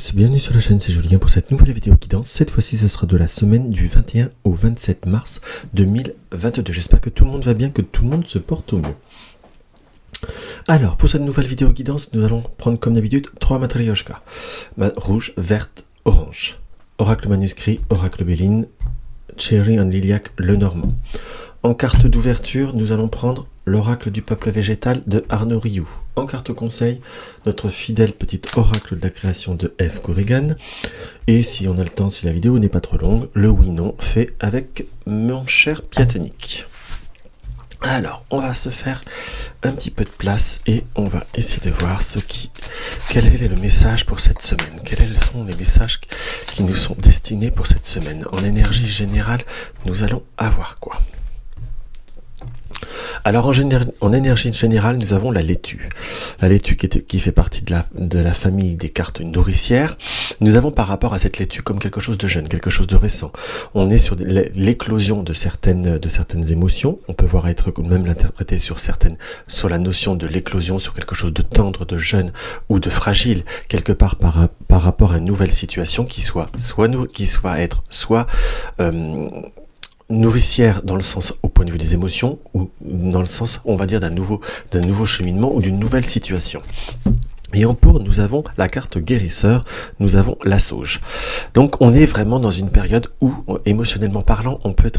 tous, bienvenue sur la chaîne, c'est Julien pour cette nouvelle vidéo guidance. Cette fois-ci, ce sera de la semaine du 21 au 27 mars 2022. J'espère que tout le monde va bien, que tout le monde se porte au mieux. Alors, pour cette nouvelle vidéo guidance, nous allons prendre comme d'habitude 3 matryoshkas. Rouge, verte, orange. Oracle manuscrit, oracle Béline, Cherry and Lilac, le Normand. En carte d'ouverture, nous allons prendre l'oracle du peuple végétal de Arnaud Rioux. En carte conseil, notre fidèle petit oracle de la création de F. Corrigan. Et si on a le temps, si la vidéo n'est pas trop longue, le oui-non fait avec mon cher Piatonique. Alors, on va se faire un petit peu de place et on va essayer de voir quel est le message pour cette semaine. Quels sont les messages qui nous sont destinés pour cette semaine. En énergie générale, nous allons avoir quoi ? Alors en énergie générale, nous avons la laitue. La laitue qui fait partie de la famille des cartes nourricières. Nous avons par rapport à cette laitue comme quelque chose de jeune, quelque chose de récent. On est sur l'éclosion de certaines émotions. On peut voir être même l'interpréter sur la notion de l'éclosion, sur quelque chose de tendre, de jeune ou de fragile, quelque part par rapport à une nouvelle situation qui soit nourricière dans le sens au point de vue des émotions ou dans le sens, on va dire, d'un nouveau cheminement ou d'une nouvelle situation. Et en pour, nous avons la carte guérisseur, nous avons la sauge. Donc on est vraiment dans une période où, émotionnellement parlant, on peut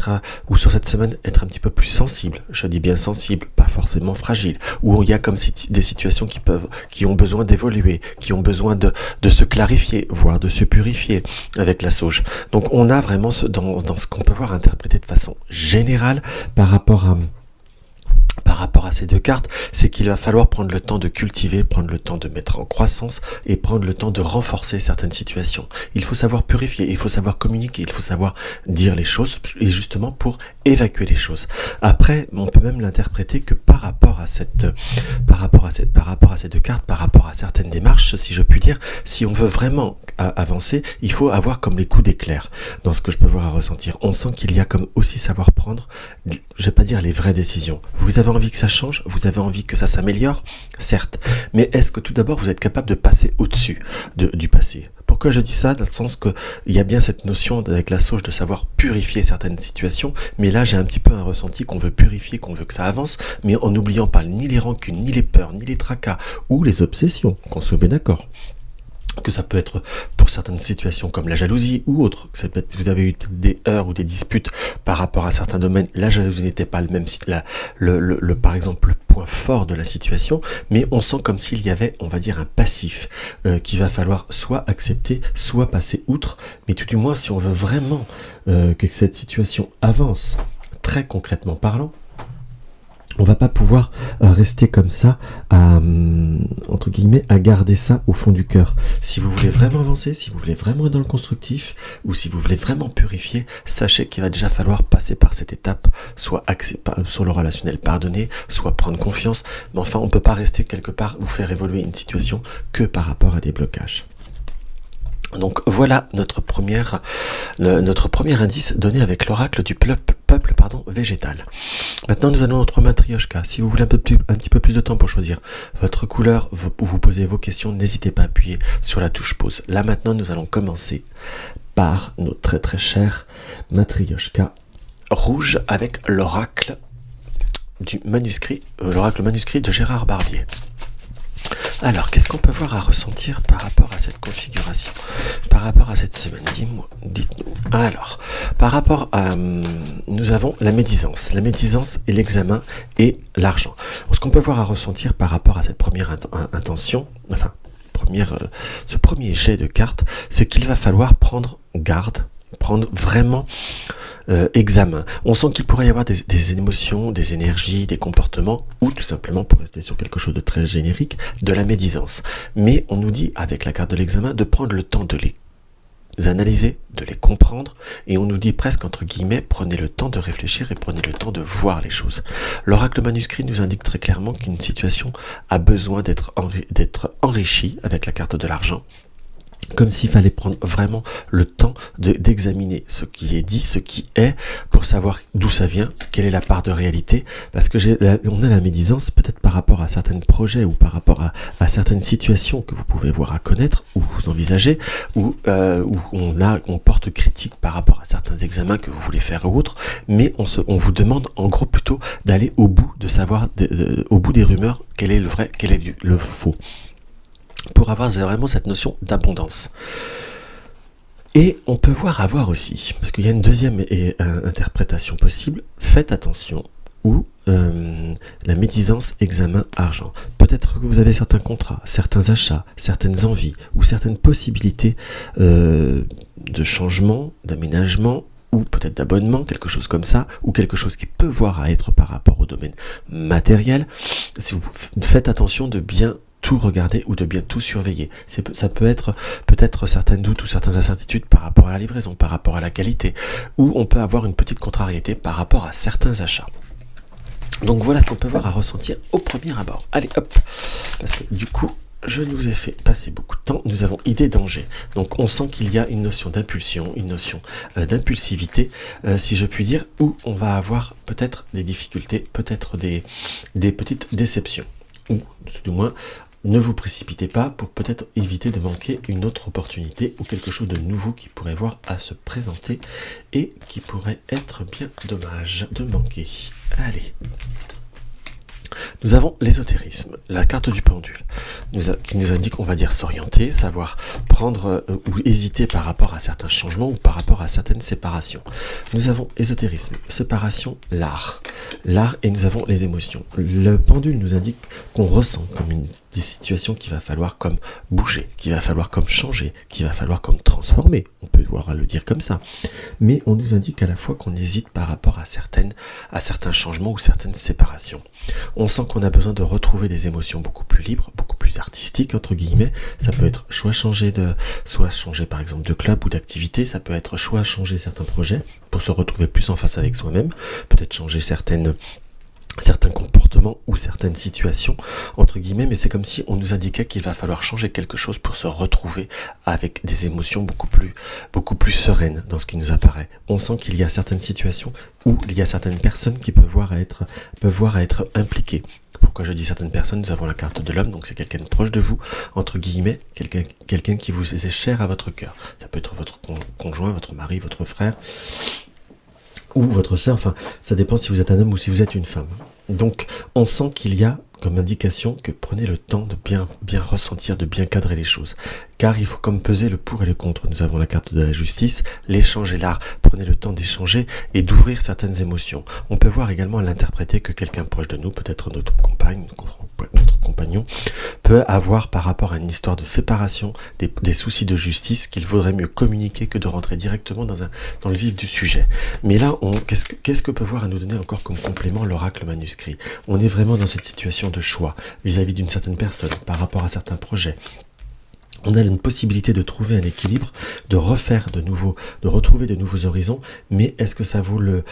ou sur cette semaine, être un petit peu plus sensible. Je dis bien sensible, pas forcément fragile. Où il y a comme des situations qui ont besoin d'évoluer, qui ont besoin de se clarifier, voire de se purifier avec la sauge. Donc on a vraiment dans ce qu'on peut voir interprété de façon générale par rapport à ces deux cartes, c'est qu'il va falloir prendre le temps de cultiver, prendre le temps de mettre en croissance et prendre le temps de renforcer certaines situations. Il faut savoir purifier, il faut savoir communiquer, il faut savoir dire les choses, et justement pour évacuer les choses. Après, on peut même l'interpréter que par rapport à ces deux cartes, par rapport à certaines démarches, si je puis dire, si on veut vraiment avancer, il faut avoir comme les coups d'éclair dans ce que je peux voir à ressentir. On sent qu'il y a comme aussi savoir prendre, je vais pas dire les vraies décisions. Vous avez envie que ça change, vous avez envie que ça s'améliore, certes. Mais est-ce que tout d'abord vous êtes capable de passer au-dessus du passé ? Pourquoi je dis ça ? Dans le sens que il y a bien cette notion avec la sauge de savoir purifier certaines situations, mais là j'ai un petit peu un ressenti qu'on veut purifier, qu'on veut que ça avance, mais en n'oubliant pas ni les rancunes, ni les peurs, ni les tracas, ou les obsessions, qu'on soit bien d'accord. Que ça peut être pour certaines situations comme la jalousie ou autre, que ça peut être, vous avez eu des heurts ou des disputes par rapport à certains domaines, la jalousie n'était pas le même par exemple le point fort de la situation, mais on sent comme s'il y avait, on va dire, un passif qu'il va falloir soit accepter, soit passer outre, mais tout du moins si on veut vraiment que cette situation avance, très concrètement parlant, on va pas pouvoir rester comme ça entre guillemets à garder ça au fond du cœur. Si vous voulez vraiment avancer, si vous voulez vraiment être dans le constructif ou si vous voulez vraiment purifier, sachez qu'il va déjà falloir passer par cette étape, soit sur le relationnel, pardonner, soit prendre confiance, mais enfin on peut pas rester quelque part ou faire évoluer une situation que par rapport à des blocages. Donc voilà notre premier indice donné avec l'oracle du peuple végétal. Maintenant nous allons aux 3 matryoshkas. Si vous voulez un petit peu plus de temps pour choisir votre couleur ou vous poser vos questions, n'hésitez pas à appuyer sur la touche pause. Là maintenant nous allons commencer par notre très très cher matryoshka rouge avec l'oracle manuscrit de Gérard Barbier. Alors, qu'est-ce qu'on peut voir à ressentir par rapport à cette configuration, par rapport à cette semaine ? Dites-nous. Alors, par rapport à... nous avons la médisance. La médisance et l'examen et l'argent. Ce qu'on peut voir à ressentir par rapport à cette première intention, ce premier jet de cartes, c'est qu'il va falloir prendre garde, prendre vraiment... examen. On sent qu'il pourrait y avoir des émotions, des énergies, des comportements, ou tout simplement, pour rester sur quelque chose de très générique, de la médisance. Mais on nous dit, avec la carte de l'examen, de prendre le temps de les analyser, de les comprendre, et on nous dit presque, entre guillemets, prenez le temps de réfléchir et prenez le temps de voir les choses. L'oracle manuscrit nous indique très clairement qu'une situation a besoin d'être enrichie avec la carte de l'argent. Comme s'il fallait prendre vraiment le temps d'examiner ce qui est dit, ce qui est, pour savoir d'où ça vient, quelle est la part de réalité, parce que on a la médisance peut-être par rapport à certains projets ou par rapport à certaines situations que vous pouvez voir à connaître ou vous envisagez, où on porte critique par rapport à certains examens que vous voulez faire ou autres, mais on vous demande en gros plutôt d'aller au bout, de savoir au bout des rumeurs, quel est le vrai, quel est le faux, pour avoir vraiment cette notion d'abondance. Et on peut avoir aussi, parce qu'il y a une deuxième interprétation possible, faites attention, ou la médisance examen argent. Peut-être que vous avez certains contrats, certains achats, certaines envies, ou certaines possibilités de changement, d'aménagement, ou peut-être d'abonnement, quelque chose comme ça, ou quelque chose qui peut voir à être par rapport au domaine matériel. Si vous faites attention de bien tout regarder ou de bien tout surveiller. Ça peut être peut-être certains doutes ou certaines incertitudes par rapport à la livraison, par rapport à la qualité, ou on peut avoir une petite contrariété par rapport à certains achats. Donc voilà ce qu'on peut voir à ressentir au premier abord. Allez hop, parce que du coup, je nous ai fait passer beaucoup de temps. Nous avons idée danger. Donc on sent qu'il y a une notion d'impulsion, une notion d'impulsivité, si je puis dire, où on va avoir peut-être des difficultés, peut-être des petites déceptions. Ou du moins, ne vous précipitez pas pour peut-être éviter de manquer une autre opportunité ou quelque chose de nouveau qui pourrait voir à se présenter et qui pourrait être bien dommage de manquer. Allez. Nous avons l'ésotérisme, la carte du pendule, qui nous indique, on va dire, s'orienter, savoir prendre ou hésiter par rapport à certains changements ou par rapport à certaines séparations. Nous avons ésotérisme, séparation, l'art et nous avons les émotions. Le pendule nous indique qu'on ressent comme des situations qu'il va falloir comme bouger, qu'il va falloir comme changer, qu'il va falloir comme transformer, on peut voir le dire comme ça. Mais on nous indique à la fois qu'on hésite par rapport à certains changements ou certaines séparations. On sent qu'on a besoin de retrouver des émotions beaucoup plus libres, beaucoup plus artistiques, entre guillemets. Ça peut être soit changer par exemple de club ou d'activité, ça peut être soit changer certains projets pour se retrouver plus en face avec soi-même, peut-être changer certains comportements ou certaines situations, entre guillemets, mais c'est comme si on nous indiquait qu'il va falloir changer quelque chose pour se retrouver avec des émotions beaucoup plus sereines dans ce qui nous apparaît. On sent qu'il y a certaines situations où il y a certaines personnes qui peuvent voir à être impliquées. Pourquoi je dis certaines personnes? Nous avons la carte de l'homme, donc c'est quelqu'un de proche de vous, entre guillemets, quelqu'un qui vous est cher à votre cœur. Ça peut être votre conjoint, votre mari, votre frère, ou votre sœur, enfin, ça dépend si vous êtes un homme ou si vous êtes une femme. Donc, on sent qu'il y a comme indication que prenez le temps de bien ressentir, de bien cadrer les choses. Car il faut comme peser le pour et le contre. Nous avons la carte de la justice, l'échange et l'art. Prenez le temps d'échanger et d'ouvrir certaines émotions. On peut voir également l'interpréter que quelqu'un proche de nous, peut-être notre compagne, notre compagnon, peut avoir par rapport à une histoire de séparation, des soucis de justice qu'il vaudrait mieux communiquer que de rentrer directement dans le vif du sujet. Mais là, qu'est-ce que peut voir à nous donner encore comme complément l'oracle manuscrit? On est vraiment dans cette situation de choix vis-à-vis d'une certaine personne par rapport à certains projets. On a une possibilité de trouver un équilibre, de retrouver de nouveaux horizons, mais est-ce que ça vaut de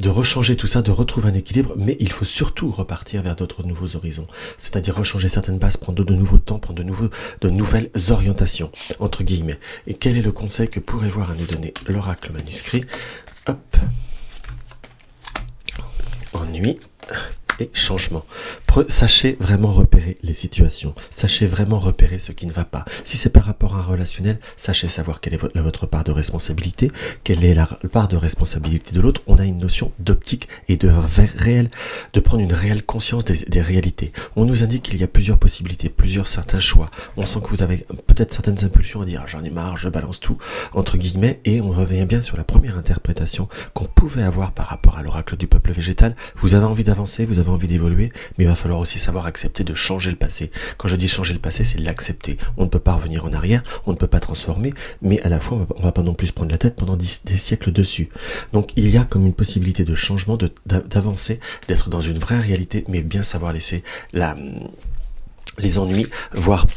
rechanger tout ça, de retrouver un équilibre, mais il faut surtout repartir vers d'autres nouveaux horizons. C'est-à-dire rechanger certaines bases, prendre de nouveaux temps, prendre de nouvelles orientations, entre guillemets. Et quel est le conseil que pourrait voir à nous donner l'oracle manuscrit? Hop. Ennui et changement. Sachez vraiment repérer les situations. Sachez vraiment repérer ce qui ne va pas. Si c'est par rapport à un relationnel, sachez savoir quelle est votre part de responsabilité, quelle est la part de responsabilité de l'autre. On a une notion d'optique et de prendre une réelle conscience des réalités. On nous indique qu'il y a plusieurs possibilités, certains choix. On sent que vous avez peut-être certaines impulsions à dire j'en ai marre, je balance tout, entre guillemets, et on revient bien sur la première interprétation qu'on pouvait avoir par rapport à l'oracle du peuple végétal. Vous avez envie d'avancer, vous avez envie d'évoluer, mais il va falloir aussi savoir accepter de changer le passé. Quand je dis changer le passé, c'est l'accepter. On ne peut pas revenir en arrière, on ne peut pas transformer, mais à la fois, on va pas non plus se prendre la tête pendant des siècles dessus. Donc, il y a comme une possibilité de changement, d'avancer, d'être dans une vraie réalité, mais bien savoir laisser les ennuis,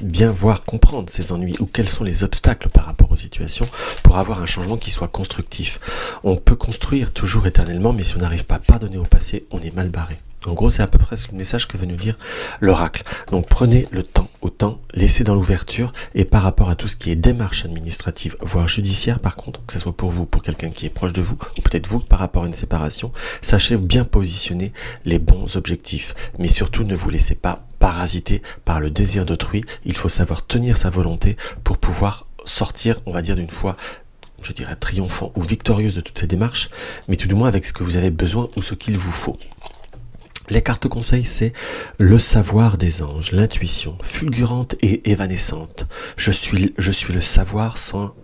bien voir comprendre ces ennuis ou quels sont les obstacles par rapport aux situations pour avoir un changement qui soit constructif. On peut construire toujours éternellement, mais si on n'arrive pas à pardonner au passé, on est mal barré. En gros, c'est à peu près le message que veut nous dire l'oracle. Donc prenez le temps, autant laissez dans l'ouverture, et par rapport à tout ce qui est démarche administrative, voire judiciaire par contre, que ce soit pour vous, pour quelqu'un qui est proche de vous, ou peut-être vous par rapport à une séparation, sachez bien positionner les bons objectifs. Mais surtout, ne vous laissez pas parasiter par le désir d'autrui. Il faut savoir tenir sa volonté pour pouvoir sortir, on va dire, d'une fois, je dirais, triomphant ou victorieuse de toutes ces démarches, mais tout du moins avec ce que vous avez besoin ou ce qu'il vous faut. Les cartes conseils, c'est le savoir des anges, l'intuition, fulgurante et évanescente. Je suis le savoir sans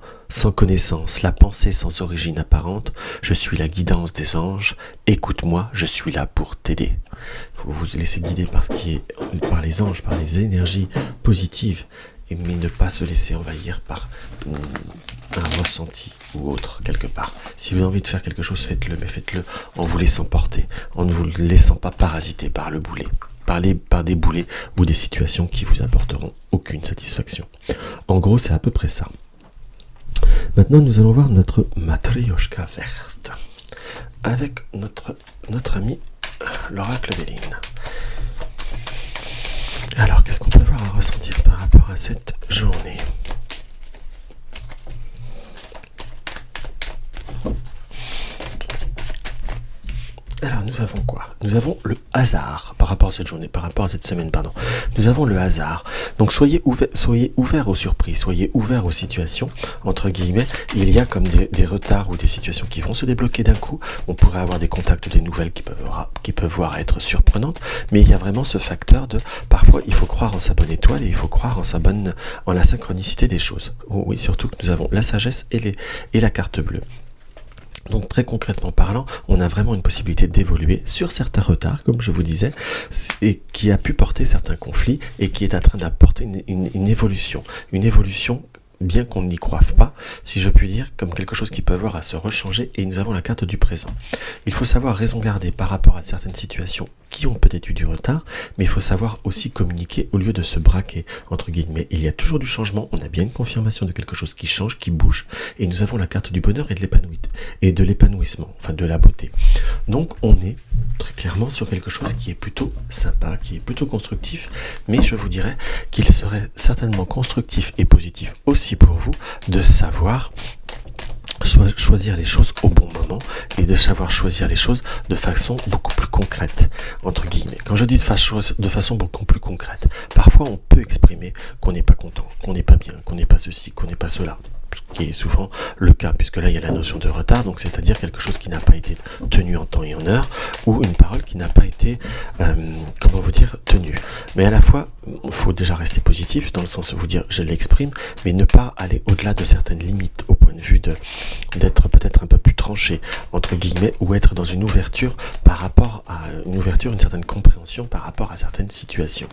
connaissance, la pensée sans origine apparente. Je suis la guidance des anges. Écoute-moi, je suis là pour t'aider. Il faut vous laisser guider par par les anges, par les énergies positives, mais ne pas se laisser envahir par un ressenti ou autre quelque part. Si vous avez envie de faire quelque chose, faites-le, mais faites-le en vous laissant porter, en ne vous laissant pas parasiter par le boulet, par des boulets ou des situations qui vous apporteront aucune satisfaction. En gros, c'est à peu près ça. Maintenant, nous allons voir notre matrioshka verte avec notre ami l'oracle Béline. Alors, qu'est-ce qu'on peut voir à ressentir par rapport à cette journée ? Alors, nous avons quoi ? Nous avons le hasard par rapport à cette journée, par rapport à cette semaine, pardon. Nous avons le hasard. Donc, soyez ouverts aux surprises, soyez ouverts aux situations, entre guillemets. Il y a comme des retards ou des situations qui vont se débloquer d'un coup. On pourrait avoir des contacts, des nouvelles qui peuvent voir être surprenantes. Mais il y a vraiment ce facteur de, parfois, il faut croire en sa bonne étoile et il faut croire en la synchronicité des choses. Oui, surtout que nous avons la sagesse et la carte bleue. Donc très concrètement parlant, on a vraiment une possibilité d'évoluer sur certains retards, comme je vous disais, et qui a pu porter certains conflits et qui est en train d'apporter une évolution bien qu'on n'y croive pas, si je puis dire, comme quelque chose qui peut avoir à se rechanger, et nous avons la carte du présent. Il faut savoir raison garder par rapport à certaines situations qui ont peut-être eu du retard, mais il faut savoir aussi communiquer au lieu de se braquer, entre guillemets. Il y a toujours du changement, on a bien une confirmation de quelque chose qui change, qui bouge, et nous avons la carte du bonheur et de l'épanouissement, enfin de la beauté. Donc on est très clairement sur quelque chose qui est plutôt sympa, qui est plutôt constructif, mais je vous dirais qu'il serait certainement constructif et positif aussi pour vous de savoir choisir les choses au bon moment et de savoir choisir les choses de façon beaucoup plus concrète, entre guillemets. Quand je dis de façon beaucoup plus concrète, parfois on peut exprimer qu'on n'est pas content, qu'on n'est pas bien, qu'on n'est pas ceci, qu'on n'est pas cela, ce qui est souvent le cas, puisque là il y a la notion de retard, donc c'est-à-dire quelque chose qui n'a pas été tenu en temps et en heure, ou une parole qui n'a pas été, tenue. Mais à la fois, il faut déjà rester positif, dans le sens de vous dire je l'exprime, mais ne pas aller au-delà de certaines limites, au point de vue d'être peut-être un peu plus tranché, entre guillemets, ou être dans une ouverture une certaine compréhension par rapport à certaines situations.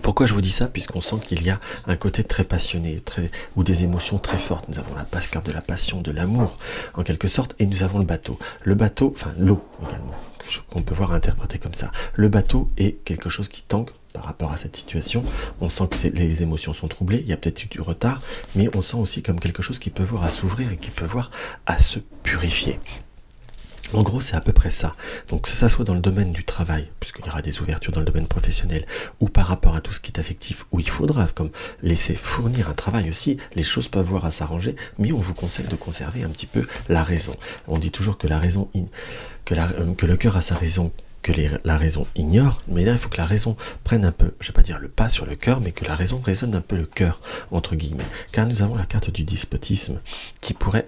Pourquoi je vous dis ça ? Puisqu'on sent qu'il y a un côté très passionné, ou des émotions très fortes. Nous avons la carte de la passion, de l'amour, en quelque sorte, et nous avons le bateau. Le bateau, enfin l'eau également, qu'on peut voir interpréter comme ça. Le bateau est quelque chose qui tangue par rapport à cette situation. On sent que les émotions sont troublées, il y a peut-être eu du retard, mais on sent aussi comme quelque chose qui peut voir à s'ouvrir et qui peut voir à se purifier. En gros, c'est à peu près ça. Donc, que ça soit dans le domaine du travail, puisqu'il y aura des ouvertures dans le domaine professionnel, ou par rapport à tout ce qui est affectif, où il faudra comme laisser fournir un travail aussi, les choses peuvent voir à s'arranger, mais on vous conseille de conserver un petit peu la raison. On dit toujours que que le cœur a sa raison, que la raison ignore, mais là il faut que la raison prenne un peu, je vais pas dire le pas sur le cœur, mais que la raison résonne un peu le cœur, entre guillemets, car nous avons la carte du despotisme qui pourrait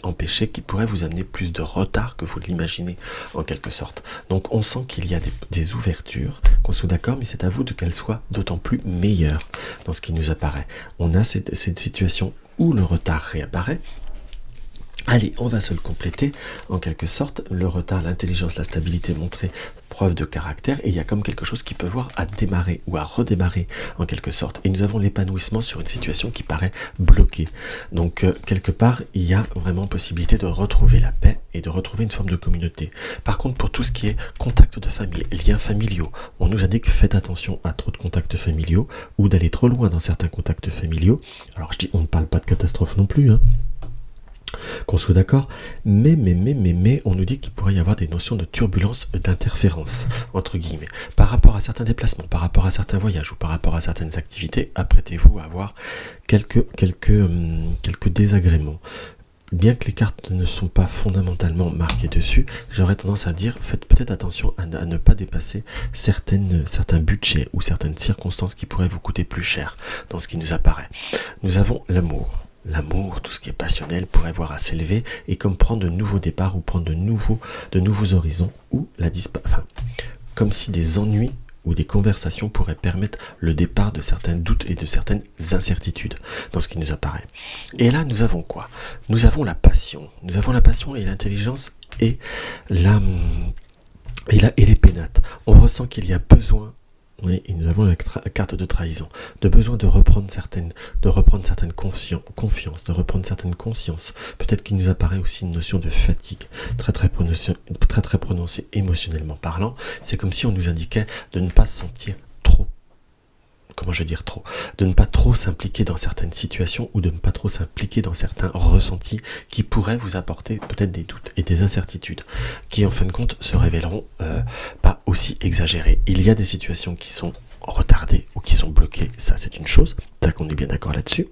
vous amener plus de retard que vous l'imaginez en quelque sorte. Donc on sent qu'il y a des ouvertures, qu'on soit d'accord, mais c'est à vous qu'elles soient d'autant plus meilleures dans ce qui nous apparaît. On a cette situation où le retard réapparaît. Allez, on va se le compléter en quelque sorte, le retard, l'intelligence, la stabilité montrée, preuve de caractère, et il y a comme quelque chose qui peut voir à démarrer ou à redémarrer en quelque sorte. Et nous avons l'épanouissement sur une situation qui paraît bloquée. Donc quelque part, il y a vraiment possibilité de retrouver la paix et de retrouver une forme de communauté. Par contre, pour tout ce qui est contact de famille, liens familiaux, on nous a dit que faites attention à trop de contacts familiaux ou d'aller trop loin dans certains contacts familiaux. Alors je dis, on ne parle pas de catastrophe non plus, hein. qu'on soit d'accord, mais, on nous dit qu'il pourrait y avoir des notions de turbulence, d'interférence, entre guillemets, par rapport à certains déplacements, par rapport à certains voyages ou par rapport à certaines activités. Apprêtez-vous à avoir quelques désagréments. Bien que les cartes ne sont pas fondamentalement marquées dessus, j'aurais tendance à dire, faites peut-être attention à ne pas dépasser certains budgets ou certaines circonstances qui pourraient vous coûter plus cher dans ce qui nous apparaît. Nous avons l'amour. L'amour, tout ce qui est passionnel, pourrait voir à s'élever et comme prendre de nouveaux départs ou prendre de nouveaux horizons ou comme si des ennuis ou des conversations pourraient permettre le départ de certains doutes et de certaines incertitudes dans ce qui nous apparaît. Et là, nous avons quoi? Nous avons la passion. Nous avons la passion et l'intelligence et les pénates. On ressent qu'il y a besoin, oui, et nous avons la carte de trahison, de besoin de reprendre certaines confiances, de reprendre certaines consciences. Peut-être qu'il nous apparaît aussi une notion de fatigue très prononcée émotionnellement parlant. C'est comme si on nous indiquait de ne pas se sentir trop. De ne pas trop s'impliquer dans certaines situations ou de ne pas trop s'impliquer dans certains ressentis qui pourraient vous apporter peut-être des doutes et des incertitudes qui en fin de compte se révéleront pas aussi exagérées. Il y a des situations qui sont retardées ou qui sont bloquées, ça c'est une chose, ça qu'on est bien d'accord là-dessus.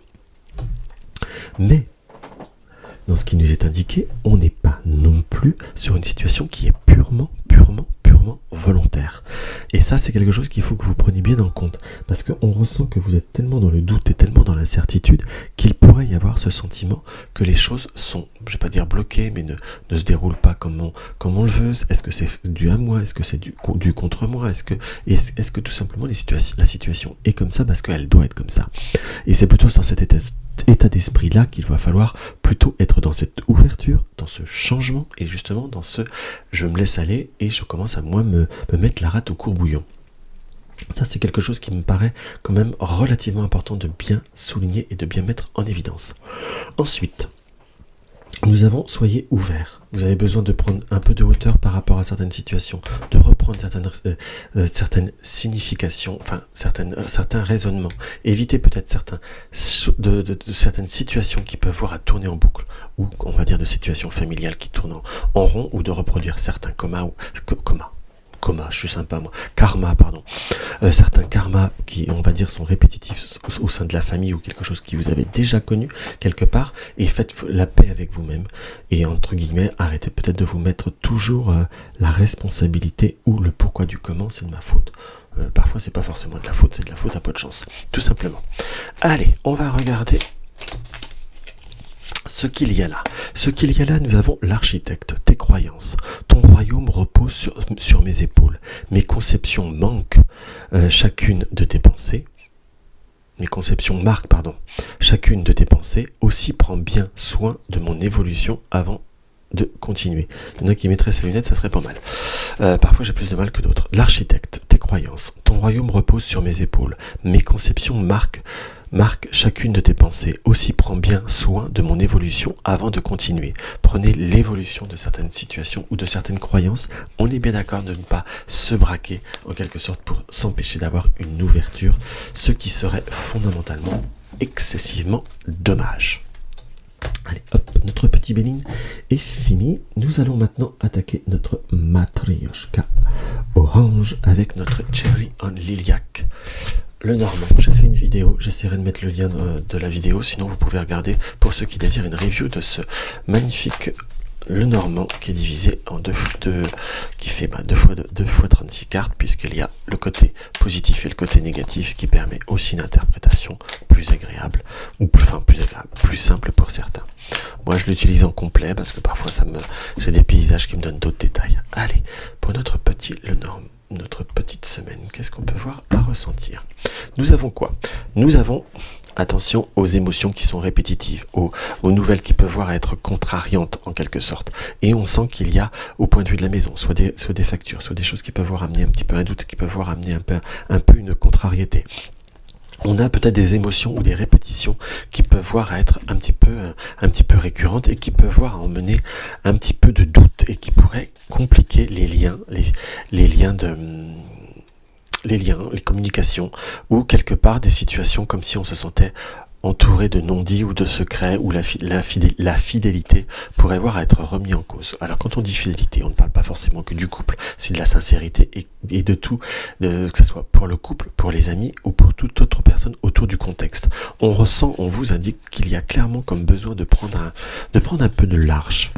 Mais dans ce qui nous est indiqué, on n'est pas non plus sur une situation qui est purement volontaire. Et ça, c'est quelque chose qu'il faut que vous preniez bien en compte, parce qu'on ressent que vous êtes tellement dans le doute et tellement dans l'incertitude qu'il pourrait y avoir ce sentiment que les choses sont, je vais pas dire bloquées, mais ne se déroulent pas comme on le veut. Est-ce que c'est dû à moi? Est-ce que c'est dû contre moi? Est-ce que tout simplement la situation est comme ça parce qu'elle doit être comme ça? Et c'est plutôt dans cet état d'esprit-là qu'il va falloir plutôt être dans cette ouverture, dans ce changement et justement dans ce je me laisse aller et je commence à moi me mettre la rate au courbouillon. Ça, c'est quelque chose qui me paraît quand même relativement important de bien souligner et de bien mettre en évidence. Ensuite, nous avons soyez ouverts. Vous avez besoin de prendre un peu de hauteur par rapport à certaines situations, de reprendre certaines significations, certains raisonnements. Évitez peut-être certaines situations qui peuvent voir à tourner en boucle, ou on va dire de situations familiales qui tournent en rond, ou de reproduire certains certains karmas qui, on va dire, sont répétitifs au sein de la famille ou quelque chose qui vous avez déjà connu quelque part, et faites la paix avec vous-même et entre guillemets arrêtez peut-être de vous mettre toujours la responsabilité ou le pourquoi du comment c'est de ma faute. Parfois c'est pas forcément de la faute, c'est de la faute à pas de chance, tout simplement. Allez, on va regarder ce qu'il y a là. Nous avons l'architecte, tes croyances. Ton royaume repose sur mes épaules. Mes conceptions manquent chacune de tes pensées. Mes conceptions marquent, chacune de tes pensées. Aussi prends bien soin de mon évolution avant de continuer. Il y en a qui mettraient ses lunettes, ça serait pas mal. Parfois j'ai plus de mal que d'autres. L'architecte, tes croyances. Ton royaume repose sur mes épaules. Mes conceptions marquent chacune de tes pensées. Aussi prends bien soin de mon évolution avant de continuer. Prenez l'évolution de certaines situations ou de certaines croyances. On est bien d'accord de ne pas se braquer en quelque sorte pour s'empêcher d'avoir une ouverture, ce qui serait fondamentalement excessivement dommage. Allez, hop, notre petit Béline est fini. Nous allons maintenant attaquer notre Matryoshka orange avec notre Cherry on Lilac. Le normand, j'ai fait une vidéo, j'essaierai de mettre le lien de la vidéo, sinon vous pouvez regarder pour ceux qui désirent une review de ce magnifique le normand qui est divisé en qui fait 2 fois 36 cartes puisqu'il y a le côté positif et le côté négatif, ce qui permet aussi une interprétation plus agréable, plus simple pour certains. Moi je l'utilise en complet parce que parfois j'ai des paysages qui me donnent d'autres détails. Allez, pour notre petite semaine, qu'est-ce qu'on peut voir à ressentir? Nous avons quoi? Nous avons, attention aux émotions qui sont répétitives, aux nouvelles qui peuvent voir à être contrariantes en quelque sorte. Et on sent qu'il y a, au point de vue de la maison, soit des factures, soit des choses qui peuvent voir amener un petit peu un doute, qui peuvent voir amener un peu une contrariété. On a peut-être des émotions ou des répétitions qui peuvent voir à être un petit peu récurrentes et qui peuvent voir à emmener un petit peu de doute et qui pourraient compliquer les communications ou quelque part des situations comme si on se sentait entouré de non-dits ou de secrets, où la fidélité pourrait voir à être remis en cause. Alors quand on dit fidélité, on ne parle pas forcément que du couple, c'est de la sincérité et de tout, que ce soit pour le couple, pour les amis ou pour toute autre personne autour du contexte. On vous indique qu'il y a clairement comme besoin de prendre un peu de large.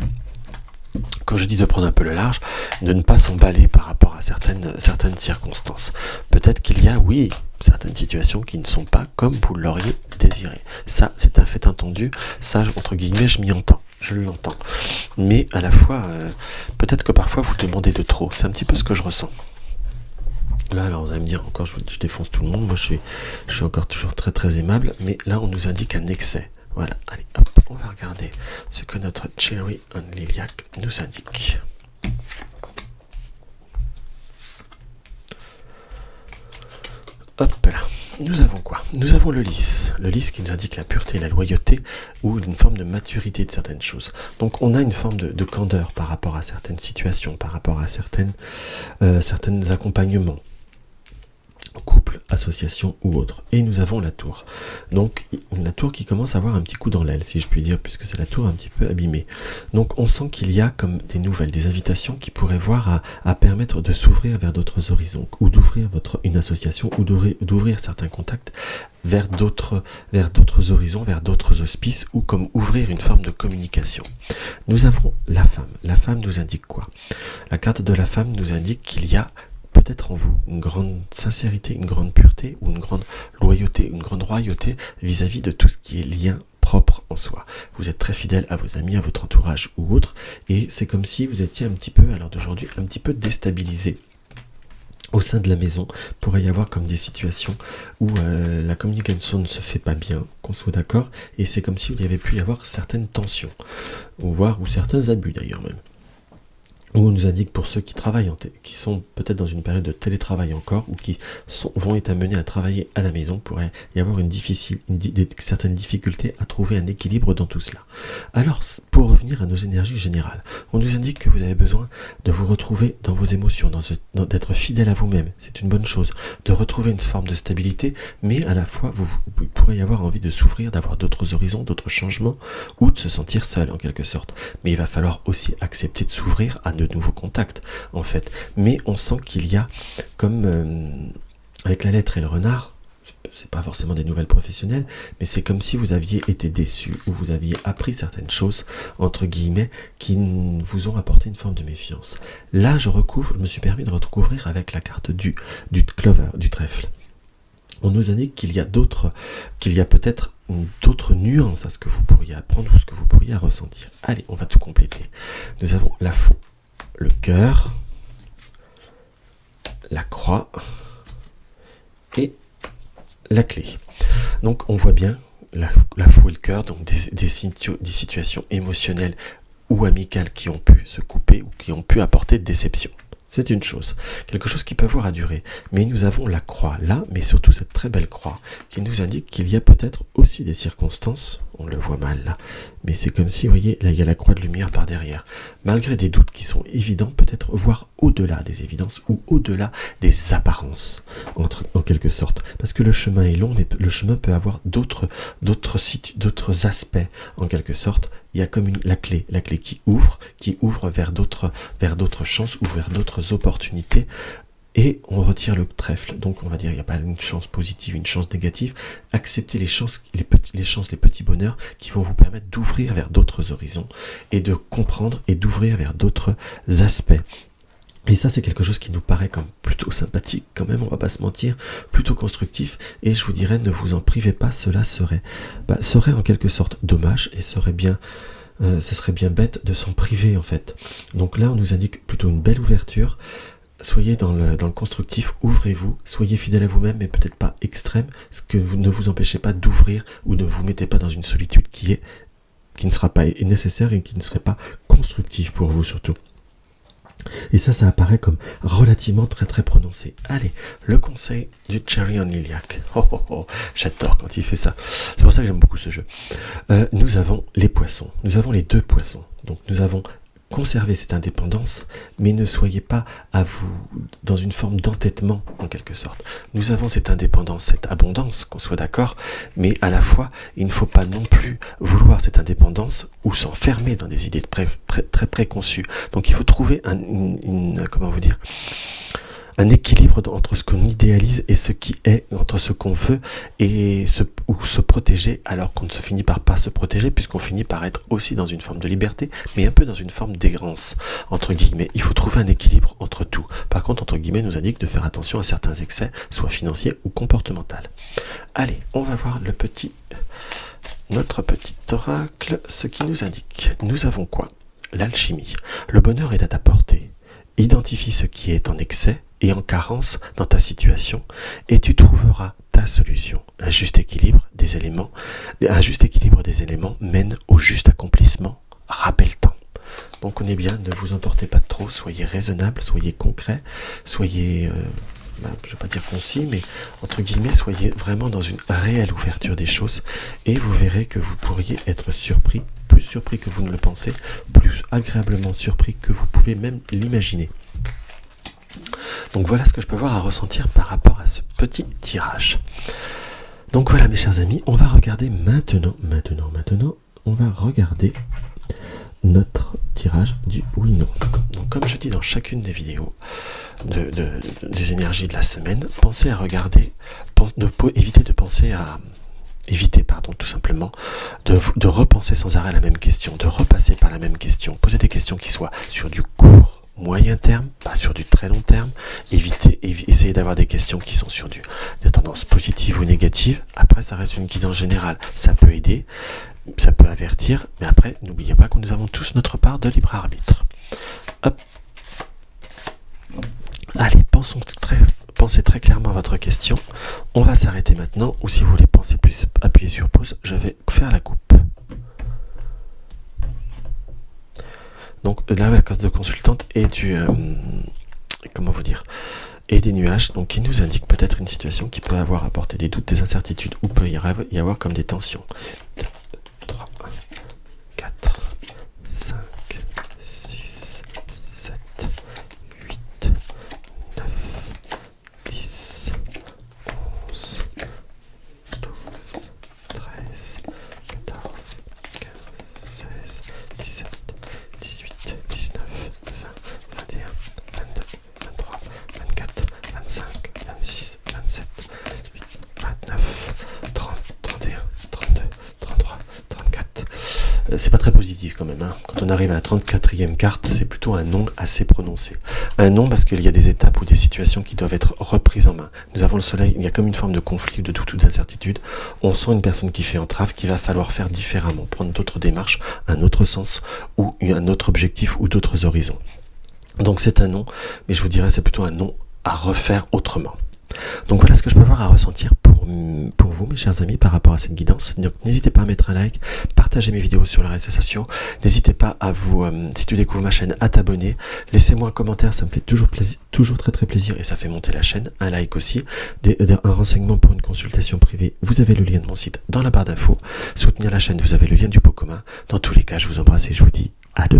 Quand je dis de prendre un peu le large, de ne pas s'emballer par rapport à certaines circonstances. Peut-être qu'il y a, oui, certaines situations qui ne sont pas comme vous l'auriez désiré. Ça, c'est un fait entendu. Ça, entre guillemets, je l'entends. Mais à la fois, peut-être que parfois vous demandez de trop. C'est un petit peu ce que je ressens. Là, alors vous allez me dire, encore, je défonce tout le monde. Moi, je suis encore toujours très très aimable. Mais là, on nous indique un excès. Voilà, allez, hop, on va regarder ce que notre Cherry on Lilac nous indique. Hop là, nous avons quoi? Nous avons le lys qui nous indique la pureté, la loyauté ou une forme de maturité de certaines choses. Donc on a une forme de candeur par rapport à certaines situations, par rapport à certains accompagnements. Couple, association ou autre. Et nous avons la tour. Donc la tour qui commence à avoir un petit coup dans l'aile, si je puis dire, puisque c'est la tour un petit peu abîmée. Donc on sent qu'il y a comme des nouvelles, des invitations qui pourraient voir à permettre de s'ouvrir vers d'autres horizons, ou d'ouvrir une association, ou d'ouvrir certains contacts vers d'autres horizons, vers d'autres auspices, ou comme ouvrir une forme de communication. Nous avons la femme. La femme nous indique quoi? La carte de la femme nous indique qu'il y a peut-être en vous une grande sincérité, une grande pureté ou une grande loyauté, une grande royauté vis-à-vis de tout ce qui est lien propre en soi. Vous êtes très fidèle à vos amis, à votre entourage ou autre, et c'est comme si vous étiez un petit peu, à l'heure d'aujourd'hui, un petit peu déstabilisé. Au sein de la maison, pourrait y avoir comme des situations où la communication ne se fait pas bien, qu'on soit d'accord, et c'est comme s'il y avait pu y avoir certaines tensions, ou certains abus d'ailleurs même. Où on nous indique pour ceux qui travaillent, qui sont peut-être dans une période de télétravail encore, ou qui vont être amenés à travailler à la maison, pourrait y avoir certaines difficultés à trouver un équilibre dans tout cela. Alors, pour revenir à nos énergies générales, on nous indique que vous avez besoin de vous retrouver dans vos émotions, d'être fidèle à vous-même, c'est une bonne chose, de retrouver une forme de stabilité, mais à la fois, vous pourrez y avoir envie de s'ouvrir, d'avoir d'autres horizons, d'autres changements, ou de se sentir seul en quelque sorte. Mais il va falloir aussi accepter de s'ouvrir à de nouveaux contacts en fait, mais on sent qu'il y a comme avec la lettre et le renard, c'est pas forcément des nouvelles professionnelles, mais c'est comme si vous aviez été déçu ou vous aviez appris certaines choses entre guillemets qui vous ont apporté une forme de méfiance. Là je me suis permis de recouvrir avec la carte du clover, du trèfle. On nous indique qu'il y a peut-être d'autres nuances à ce que vous pourriez apprendre ou ce que vous pourriez ressentir. Allez, on va tout compléter. Nous avons la faux, le cœur, la croix et la clé. Donc on voit bien la faux et le cœur, donc des situations émotionnelles ou amicales qui ont pu se couper ou qui ont pu apporter déception. C'est une chose, quelque chose qui peut avoir à durer. Mais nous avons la croix là, mais surtout cette très belle croix qui nous indique qu'il y a peut-être aussi des circonstances, on le voit mal là, mais c'est comme si, vous voyez, là il y a la croix de lumière par derrière. Malgré des doutes qui sont évidents, peut-être voir au-delà des évidences ou au-delà des apparences, en quelque sorte. Parce que le chemin est long, mais le chemin peut avoir d'autres aspects, en quelque sorte. Il y a comme la clé qui ouvre vers d'autres chances ou vers d'autres opportunités. Et on retire le trèfle. Donc on va dire il n'y a pas une chance positive, une chance négative. Acceptez les petits bonheurs qui vont vous permettre d'ouvrir vers d'autres horizons et de comprendre et d'ouvrir vers d'autres aspects. Et ça, c'est quelque chose qui nous paraît comme plutôt sympathique, quand même, on va pas se mentir, plutôt constructif. Et je vous dirais, ne vous en privez pas, cela serait en quelque sorte dommage et ce serait bien bête de s'en priver en fait. Donc là, on nous indique plutôt une belle ouverture. Soyez dans le constructif, ouvrez-vous, soyez fidèle à vous-même, mais peut-être pas extrême, ce que ne vous empêchez pas d'ouvrir ou ne vous mettez pas dans une solitude qui ne sera pas nécessaire et qui ne serait pas constructive pour vous surtout. Et ça apparaît comme relativement très très prononcé. Allez, le conseil du Cherry on Lilac. J'adore quand il fait ça. C'est pour ça que j'aime beaucoup ce jeu. Nous avons les poissons. Nous avons les deux poissons. Donc nous avons conservez cette indépendance, mais ne soyez pas à vous dans une forme d'entêtement en quelque sorte. Nous avons cette indépendance, cette abondance, qu'on soit d'accord, mais à la fois, il ne faut pas non plus vouloir cette indépendance ou s'enfermer dans des idées très préconçues. Donc il faut trouver comment vous dire, un équilibre entre ce qu'on idéalise et ce qui est, entre ce qu'on veut et se protéger, alors qu'on ne se finit par pas se protéger, puisqu'on finit par être aussi dans une forme de liberté, mais un peu dans une forme d'errance, entre guillemets. Il faut trouver un équilibre entre tout. Par contre, entre guillemets, nous indique de faire attention à certains excès, soit financiers ou comportementaux. Allez, on va voir notre petit oracle, ce qui nous indique. Nous avons quoi? L'alchimie. Le bonheur est à ta portée. Identifie ce qui est en excès et en carence dans ta situation, et tu trouveras ta solution. Un juste équilibre des éléments mène au juste accomplissement. Rappelle-t'en. Donc on est bien, ne vous emportez pas trop, soyez raisonnable, soyez concret, soyez, je ne vais pas dire concis, mais entre guillemets, soyez vraiment dans une réelle ouverture des choses, et vous verrez que vous pourriez être surpris, plus surpris que vous ne le pensez, plus agréablement surpris que vous pouvez même l'imaginer. Donc voilà ce que je peux voir à ressentir par rapport à ce petit tirage. Donc voilà mes chers amis, on va regarder maintenant, on va regarder notre tirage du oui-non. Donc comme je dis dans chacune des vidéos des énergies de la semaine, pensez à regarder, évitez tout simplement de repenser sans arrêt la même question, de repasser par la même question, poser des questions qui soient sur du court, moyen terme, pas sur du très long terme. Essayez d'avoir des questions qui sont sur des tendances positives ou négatives. Après, ça reste une guidance générale. Ça peut aider, ça peut avertir, mais après, n'oubliez pas que nous avons tous notre part de libre arbitre. Hop. Allez, pensez très clairement à votre question. On va s'arrêter maintenant, ou si vous voulez penser plus, appuyez sur pause, je vais faire la coupe. Donc là, la carte de consultante et et des nuages, donc qui nous indiquent peut-être une situation qui peut avoir apporté des doutes, des incertitudes, ou peut y avoir comme des tensions. 2, 3, 4, 5, 6, 7, 8, 9, 10, 11, 12, 13, 14, 15, 16, 17, 18, 19, 20, 21, 22, 23, 24, 25, 26, 27, 28, 29, 30, 31, 32, 33, 34. C'est pas très positif quand même, hein. Quand on arrive à la 34e carte, c'est plutôt un non assez prononcé. Un non parce qu'il y a des étapes ou des situations qui doivent être reprises en main. Nous avons le soleil, il y a comme une forme de conflit, de doute ou d'incertitude. On sent une personne qui fait entrave, qu'il va falloir faire différemment, prendre d'autres démarches, un autre sens ou un autre objectif ou d'autres horizons. Donc c'est un non, mais je vous dirais c'est plutôt un non à refaire autrement. Donc voilà ce que je peux avoir à ressentir pour vous mes chers amis par rapport à cette guidance. Donc n'hésitez pas à mettre un like, partagez mes vidéos sur les réseaux sociaux, n'hésitez pas à vous, si tu découvres ma chaîne, à t'abonner, laissez-moi un commentaire, ça me fait toujours très plaisir et ça fait monter la chaîne, un like aussi, un renseignement pour une consultation privée, vous avez le lien de mon site dans la barre d'infos, soutenir la chaîne, vous avez le lien du pot commun. Dans tous les cas, je vous embrasse et je vous dis à demain.